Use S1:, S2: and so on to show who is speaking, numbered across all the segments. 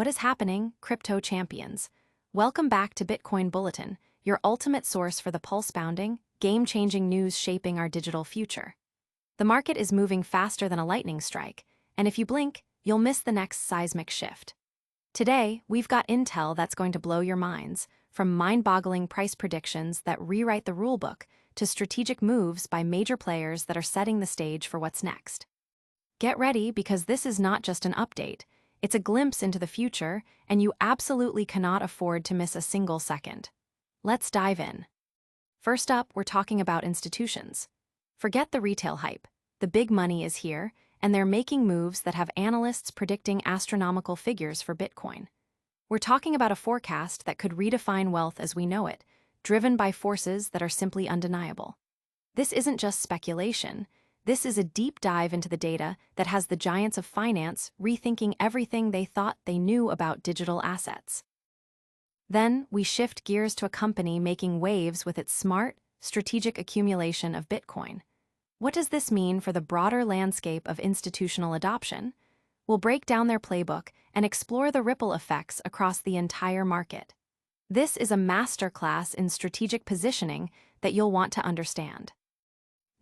S1: What is happening, crypto champions? Welcome back to Bitcoin Bulletin, your ultimate source for the pulse-pounding, game-changing news shaping our digital future. The market is moving faster than a lightning strike, and if you blink, you'll miss the next seismic shift. Today, we've got intel that's going to blow your minds, from mind-boggling price predictions that rewrite the rulebook to strategic moves by major players that are setting the stage for what's next. Get ready, because this is not just an update. It's a glimpse into the future, and you absolutely cannot afford to miss a single second. Let's dive in. First up, we're talking about institutions. Forget the retail hype. The big money is here, and they're making moves that have analysts predicting astronomical figures for Bitcoin. We're talking about a forecast that could redefine wealth as we know it, driven by forces that are simply undeniable. This isn't just speculation. This is a deep dive into the data that has the giants of finance rethinking everything they thought they knew about digital assets. Then, we shift gears to a company making waves with its smart, strategic accumulation of Bitcoin. What does this mean for the broader landscape of institutional adoption? We'll break down their playbook and explore the ripple effects across the entire market. This is a masterclass in strategic positioning that you'll want to understand.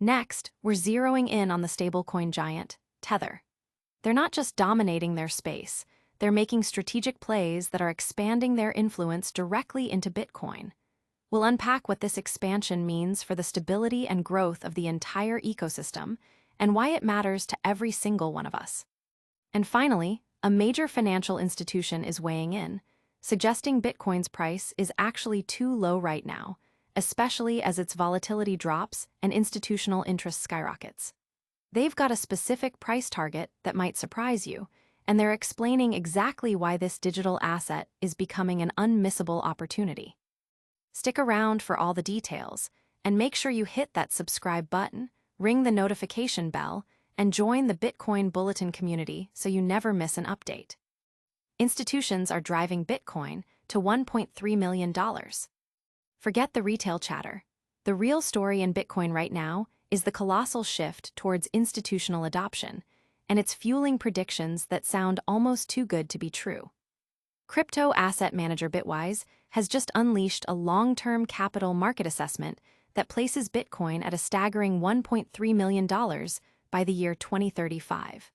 S1: Next, we're zeroing in on the stablecoin giant, Tether. They're not just dominating their space, they're making strategic plays that are expanding their influence directly into Bitcoin. We'll unpack what this expansion means for the stability and growth of the entire ecosystem and why it matters to every single one of us. And finally, a major financial institution is weighing in, suggesting Bitcoin's price is actually too low right now, especially as its volatility drops and institutional interest skyrockets. They've got a specific price target that might surprise you, and they're explaining exactly why this digital asset is becoming an unmissable opportunity. Stick around for all the details, and make sure you hit that subscribe button, ring the notification bell, and join the Bitcoin Bulletin community so you never miss an update. Institutions are driving Bitcoin to $1.3 million. Forget the retail chatter. The real story in Bitcoin right now is the colossal shift towards institutional adoption, and it's fueling predictions that sound almost too good to be true. Crypto asset manager Bitwise has just unleashed a long-term capital market assessment that places Bitcoin at a staggering $1.3 million by the year 2035.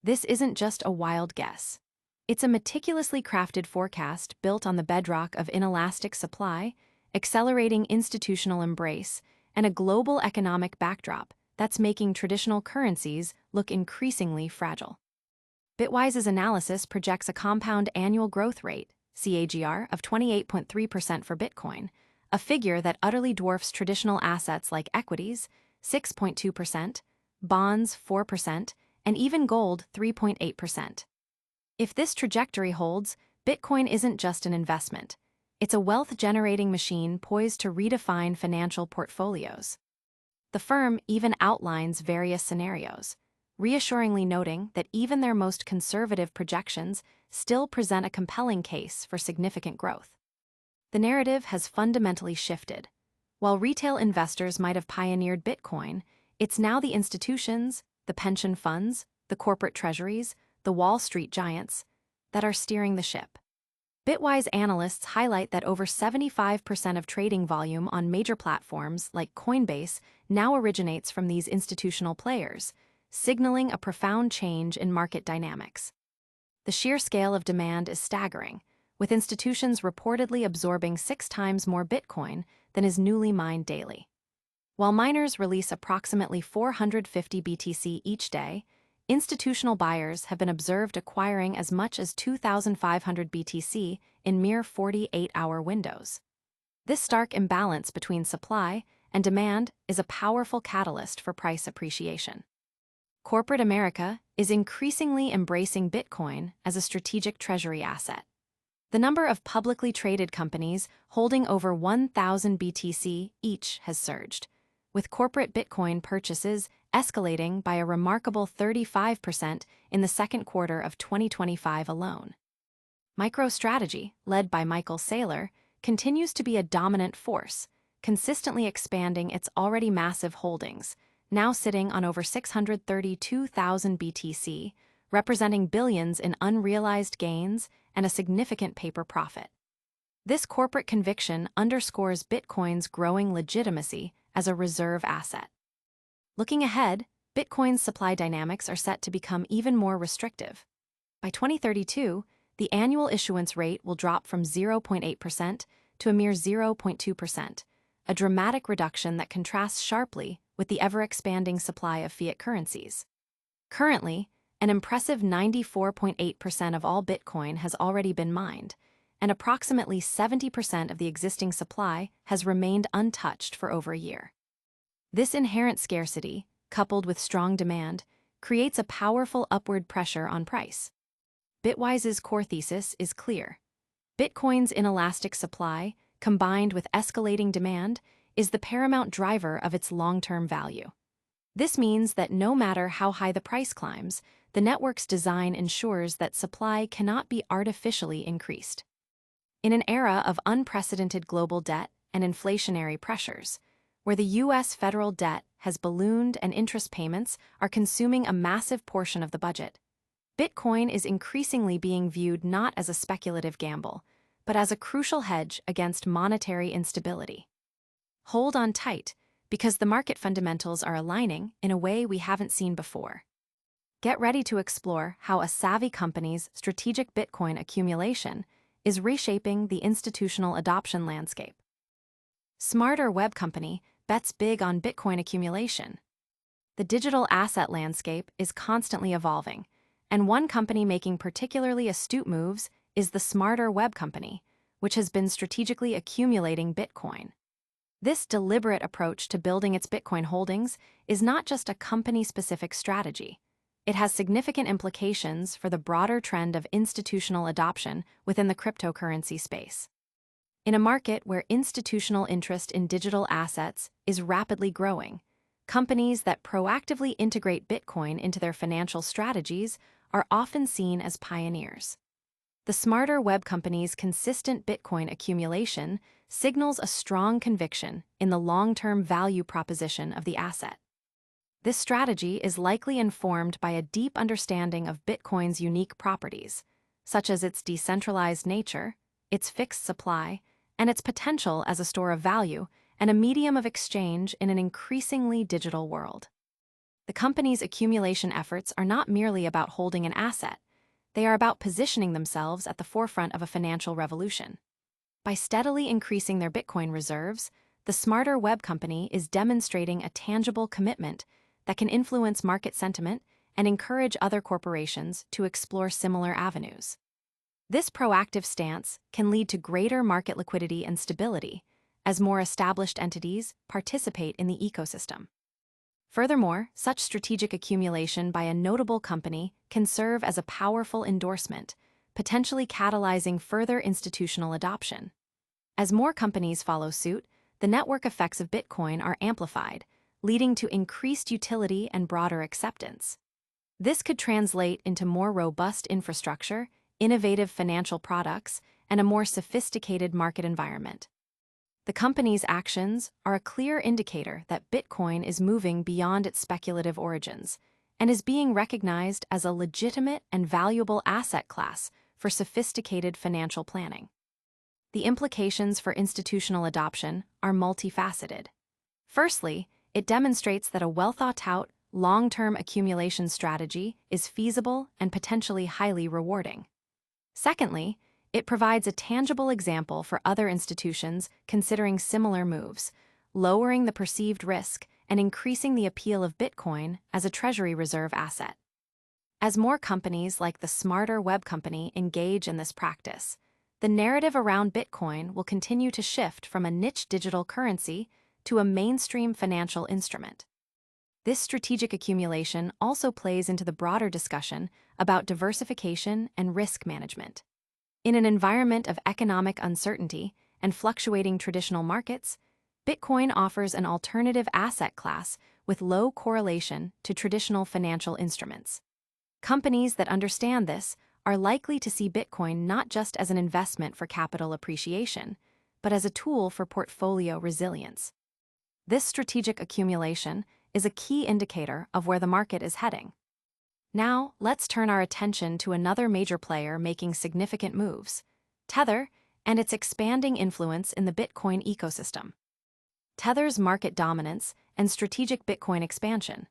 S1: This isn't just a wild guess. It's a meticulously crafted forecast built on the bedrock of inelastic supply, accelerating institutional embrace, and a global economic backdrop that's making traditional currencies look increasingly fragile. Bitwise's analysis projects a compound annual growth rate, CAGR, of 28.3% for Bitcoin, a figure that utterly dwarfs traditional assets like equities, 6.2%, bonds, 4%, and even gold, 3.8%. If this trajectory holds, Bitcoin isn't just an investment. It's a wealth-generating machine poised to redefine financial portfolios. The firm even outlines various scenarios, reassuringly noting that even their most conservative projections still present a compelling case for significant growth. The narrative has fundamentally shifted. While retail investors might have pioneered Bitcoin, it's now the institutions, the pension funds, the corporate treasuries, the Wall Street giants that are steering the ship. Bitwise analysts highlight that over 75% of trading volume on major platforms like Coinbase now originates from these institutional players, signaling a profound change in market dynamics. The sheer scale of demand is staggering, with institutions reportedly absorbing 6 times more Bitcoin than is newly mined daily. While miners release approximately 450 BTC each day, institutional buyers have been observed acquiring as much as 2,500 BTC in mere 48-hour windows. This stark imbalance between supply and demand is a powerful catalyst for price appreciation. Corporate America is increasingly embracing Bitcoin as a strategic treasury asset. The number of publicly traded companies holding over 1,000 BTC each has surged, with corporate Bitcoin purchases escalating by a remarkable 35% in the second quarter of 2025 alone. MicroStrategy, led by Michael Saylor, continues to be a dominant force, consistently expanding its already massive holdings, now sitting on over 632,000 BTC, representing billions in unrealized gains and a significant paper profit. This corporate conviction underscores Bitcoin's growing legitimacy as a reserve asset. Looking ahead, Bitcoin's supply dynamics are set to become even more restrictive. By 2032, the annual issuance rate will drop from 0.8% to a mere 0.2%, a dramatic reduction that contrasts sharply with the ever-expanding supply of fiat currencies. Currently, an impressive 94.8% of all Bitcoin has already been mined, and approximately 70% of the existing supply has remained untouched for over a year. This inherent scarcity, coupled with strong demand, creates a powerful upward pressure on price. Bitwise's core thesis is clear. Bitcoin's inelastic supply, combined with escalating demand, is the paramount driver of its long-term value. This means that no matter how high the price climbs, the network's design ensures that supply cannot be artificially increased. In an era of unprecedented global debt and inflationary pressures, where the U.S. federal debt has ballooned and interest payments are consuming a massive portion of the budget, Bitcoin is increasingly being viewed not as a speculative gamble, but as a crucial hedge against monetary instability. Hold on tight, because the market fundamentals are aligning in a way we haven't seen before. Get ready to explore how a savvy company's strategic Bitcoin accumulation is reshaping the institutional adoption landscape. Smarter Web Company bets big on Bitcoin accumulation. The digital asset landscape is constantly evolving, and one company making particularly astute moves is the Smarter Web Company, which has been strategically accumulating Bitcoin. This deliberate approach to building its Bitcoin holdings is not just a company-specific strategy. It has significant implications for the broader trend of institutional adoption within the cryptocurrency space. In a market where institutional interest in digital assets is rapidly growing, companies that proactively integrate Bitcoin into their financial strategies are often seen as pioneers. The Smarter Web Company's consistent Bitcoin accumulation signals a strong conviction in the long-term value proposition of the asset. This strategy is likely informed by a deep understanding of Bitcoin's unique properties, such as its decentralized nature, its fixed supply, and its potential as a store of value and a medium of exchange in an increasingly digital world. The company's accumulation efforts are not merely about holding an asset. They are about positioning themselves at the forefront of a financial revolution. By steadily increasing their Bitcoin reserves, the Smarter Web Company is demonstrating a tangible commitment that can influence market sentiment and encourage other corporations to explore similar avenues. This proactive stance can lead to greater market liquidity and stability as more established entities participate in the ecosystem. Furthermore, such strategic accumulation by a notable company can serve as a powerful endorsement, potentially catalyzing further institutional adoption. As more companies follow suit, the network effects of Bitcoin are amplified, leading to increased utility and broader acceptance. This could translate into more robust infrastructure, innovative financial products, and a more sophisticated market environment. The company's actions are a clear indicator that Bitcoin is moving beyond its speculative origins and is being recognized as a legitimate and valuable asset class for sophisticated financial planning. The implications for institutional adoption are multifaceted. Firstly, it demonstrates that a well-thought-out, long-term accumulation strategy is feasible and potentially highly rewarding. Secondly, it provides a tangible example for other institutions considering similar moves, lowering the perceived risk and increasing the appeal of Bitcoin as a treasury reserve asset. As more companies like the Smarter Web Company engage in this practice, the narrative around Bitcoin will continue to shift from a niche digital currency to a mainstream financial instrument. This strategic accumulation also plays into the broader discussion about diversification and risk management. In an environment of economic uncertainty and fluctuating traditional markets, Bitcoin offers an alternative asset class with low correlation to traditional financial instruments. Companies that understand this are likely to see Bitcoin not just as an investment for capital appreciation, but as a tool for portfolio resilience. This strategic accumulation is a key indicator of where the market is heading. Now, let's turn our attention to another major player making significant moves: Tether and its expanding influence in the Bitcoin ecosystem. Tether's market dominance and strategic Bitcoin expansion.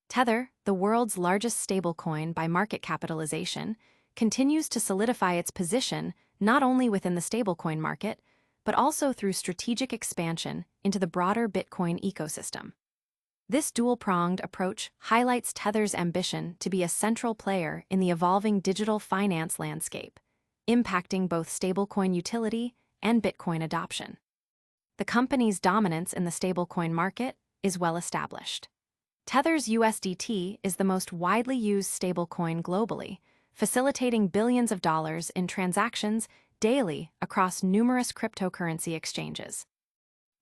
S1: Tether, the world's largest stablecoin by market capitalization, continues to solidify its position not only within the stablecoin market, but also through strategic expansion into the broader Bitcoin ecosystem. This dual-pronged approach highlights Tether's ambition to be a central player in the evolving digital finance landscape, impacting both stablecoin utility and Bitcoin adoption. The company's dominance in the stablecoin market is well established. Tether's USDT is the most widely used stablecoin globally, facilitating billions of dollars in transactions daily across numerous cryptocurrency exchanges.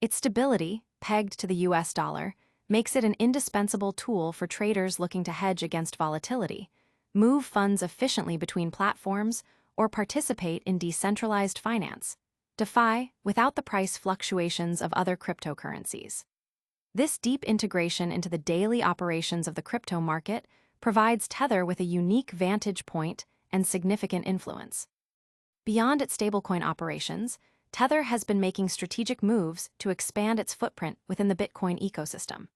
S1: Its stability, pegged to the US dollar, makes it an indispensable tool for traders looking to hedge against volatility, move funds efficiently between platforms, or participate in decentralized finance, DeFi, without the price fluctuations of other cryptocurrencies. This deep integration into the daily operations of the crypto market provides Tether with a unique vantage point and significant influence. Beyond its stablecoin operations, Tether has been making strategic moves to expand its footprint within the Bitcoin ecosystem.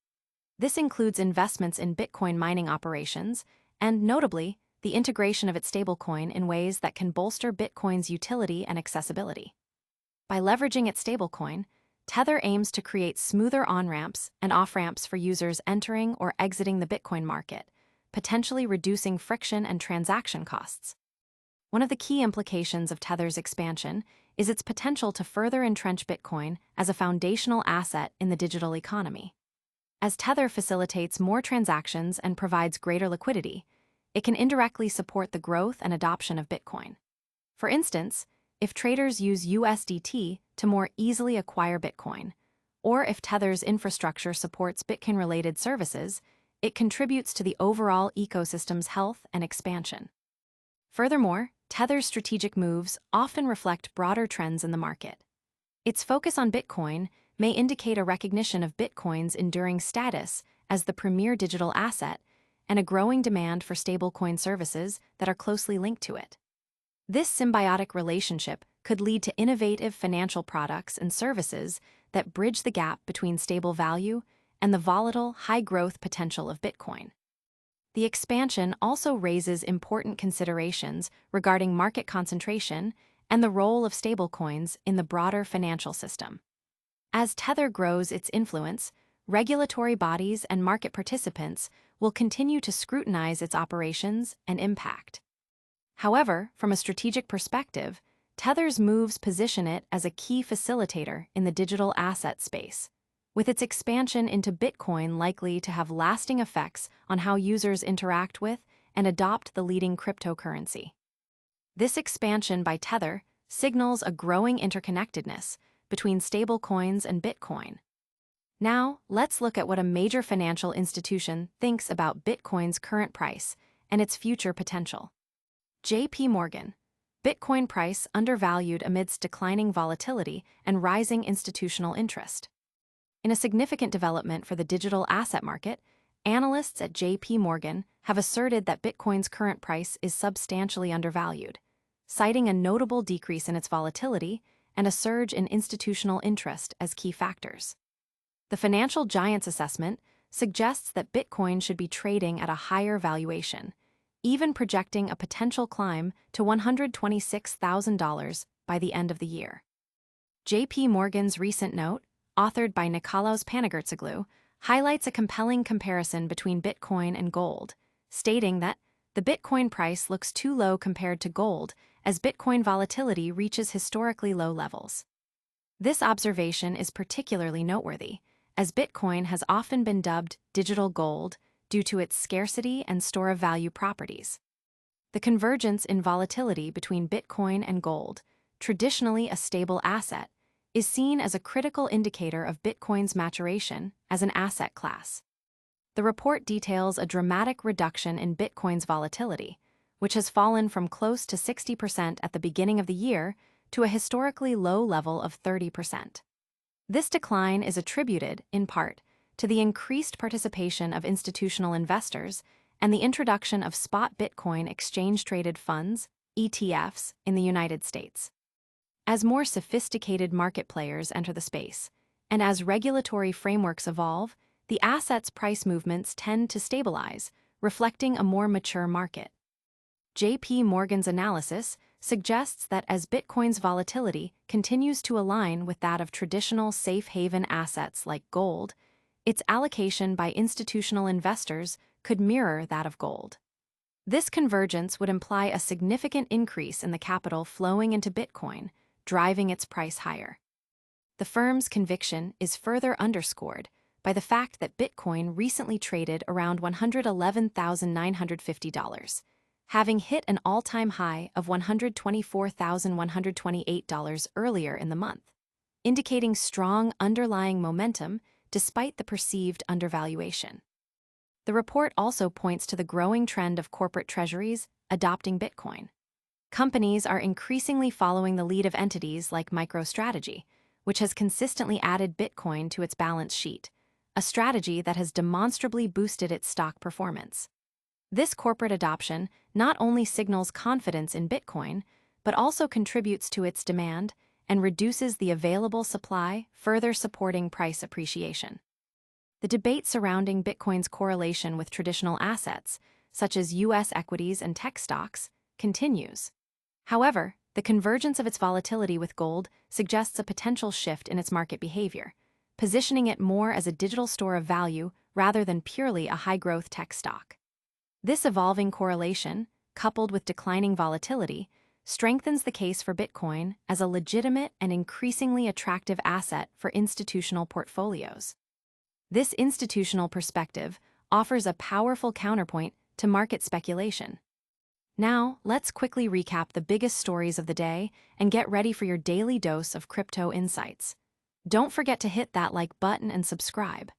S1: This includes investments in Bitcoin mining operations and, notably, the integration of its stablecoin in ways that can bolster Bitcoin's utility and accessibility. By leveraging its stablecoin, Tether aims to create smoother on-ramps and off-ramps for users entering or exiting the Bitcoin market, potentially reducing friction and transaction costs. One of the key implications of Tether's expansion is its potential to further entrench Bitcoin as a foundational asset in the digital economy. As Tether facilitates more transactions and provides greater liquidity, it can indirectly support the growth and adoption of Bitcoin. For instance, if traders use USDT to more easily acquire Bitcoin, or if Tether's infrastructure supports Bitcoin-related services, it contributes to the overall ecosystem's health and expansion. Furthermore, Tether's strategic moves often reflect broader trends in the market. Its focus on Bitcoin may indicate a recognition of Bitcoin's enduring status as the premier digital asset and a growing demand for stablecoin services that are closely linked to it. This symbiotic relationship could lead to innovative financial products and services that bridge the gap between stable value and the volatile, high-growth potential of Bitcoin. The expansion also raises important considerations regarding market concentration and the role of stablecoins in the broader financial system. As Tether grows its influence, regulatory bodies and market participants will continue to scrutinize its operations and impact. However, from a strategic perspective, Tether's moves position it as a key facilitator in the digital asset space, with its expansion into Bitcoin likely to have lasting effects on how users interact with and adopt the leading cryptocurrency. This expansion by Tether signals a growing interconnectedness between stablecoins and Bitcoin. Now, let's look at what a major financial institution thinks about Bitcoin's current price and its future potential. J.P. Morgan, Bitcoin price undervalued amidst declining volatility and rising institutional interest. In a significant development for the digital asset market, analysts at J.P. Morgan have asserted that Bitcoin's current price is substantially undervalued, citing a notable decrease in its volatility and a surge in institutional interest as key factors. The financial giant's assessment suggests that Bitcoin should be trading at a higher valuation, even projecting a potential climb to $126,000 by the end of the year. J.P. Morgan's recent note, authored by Nikolaos Panagurtsoglou, highlights a compelling comparison between Bitcoin and gold, stating that the Bitcoin price looks too low compared to gold as Bitcoin volatility reaches historically low levels. This observation is particularly noteworthy, as Bitcoin has often been dubbed digital gold due to its scarcity and store of value properties. The convergence in volatility between Bitcoin and gold, traditionally a stable asset, is seen as a critical indicator of Bitcoin's maturation as an asset class. The report details a dramatic reduction in Bitcoin's volatility, which has fallen from close to 60% at the beginning of the year to a historically low level of 30%. This decline is attributed, in part, to the increased participation of institutional investors and the introduction of spot Bitcoin exchange-traded funds, ETFs, in the United States. As more sophisticated market players enter the space, and as regulatory frameworks evolve, the asset's price movements tend to stabilize, reflecting a more mature market. J.P. Morgan's analysis suggests that as Bitcoin's volatility continues to align with that of traditional safe haven assets like gold, its allocation by institutional investors could mirror that of gold. This convergence would imply a significant increase in the capital flowing into Bitcoin, driving its price higher. The firm's conviction is further underscored by the fact that Bitcoin recently traded around $111,950, having hit an all-time high of $124,128 earlier in the month, indicating strong underlying momentum despite the perceived undervaluation. The report also points to the growing trend of corporate treasuries adopting Bitcoin. Companies are increasingly following the lead of entities like MicroStrategy, which has consistently added Bitcoin to its balance sheet, a strategy that has demonstrably boosted its stock performance. This corporate adoption not only signals confidence in Bitcoin, but also contributes to its demand and reduces the available supply, further supporting price appreciation. The debate surrounding Bitcoin's correlation with traditional assets, such as U.S. equities and tech stocks, continues. However, the convergence of its volatility with gold suggests a potential shift in its market behavior, positioning it more as a digital store of value rather than purely a high-growth tech stock. This evolving correlation, coupled with declining volatility, strengthens the case for Bitcoin as a legitimate and increasingly attractive asset for institutional portfolios. This institutional perspective offers a powerful counterpoint to market speculation. Now, let's quickly recap the biggest stories of the day and get ready for your daily dose of crypto insights. Don't forget to hit that like button and subscribe.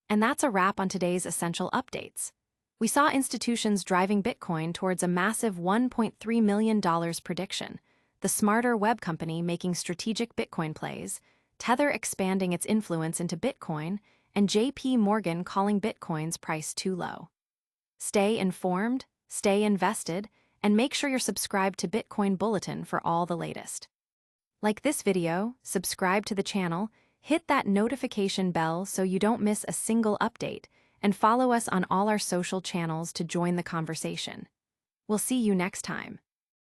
S1: And that's a wrap on today's essential updates. We saw institutions driving Bitcoin towards a massive $1.3 million prediction, the Smarter Web company making strategic Bitcoin plays, Tether expanding its influence into Bitcoin, and J.P. Morgan calling Bitcoin's price too low. Stay informed, stay invested, and make sure you're subscribed to Bitcoin Bulletin for all the latest. Like this video, subscribe to the channel, hit that notification bell so you don't miss a single update, and follow us on all our social channels to join the conversation. We'll see you next time.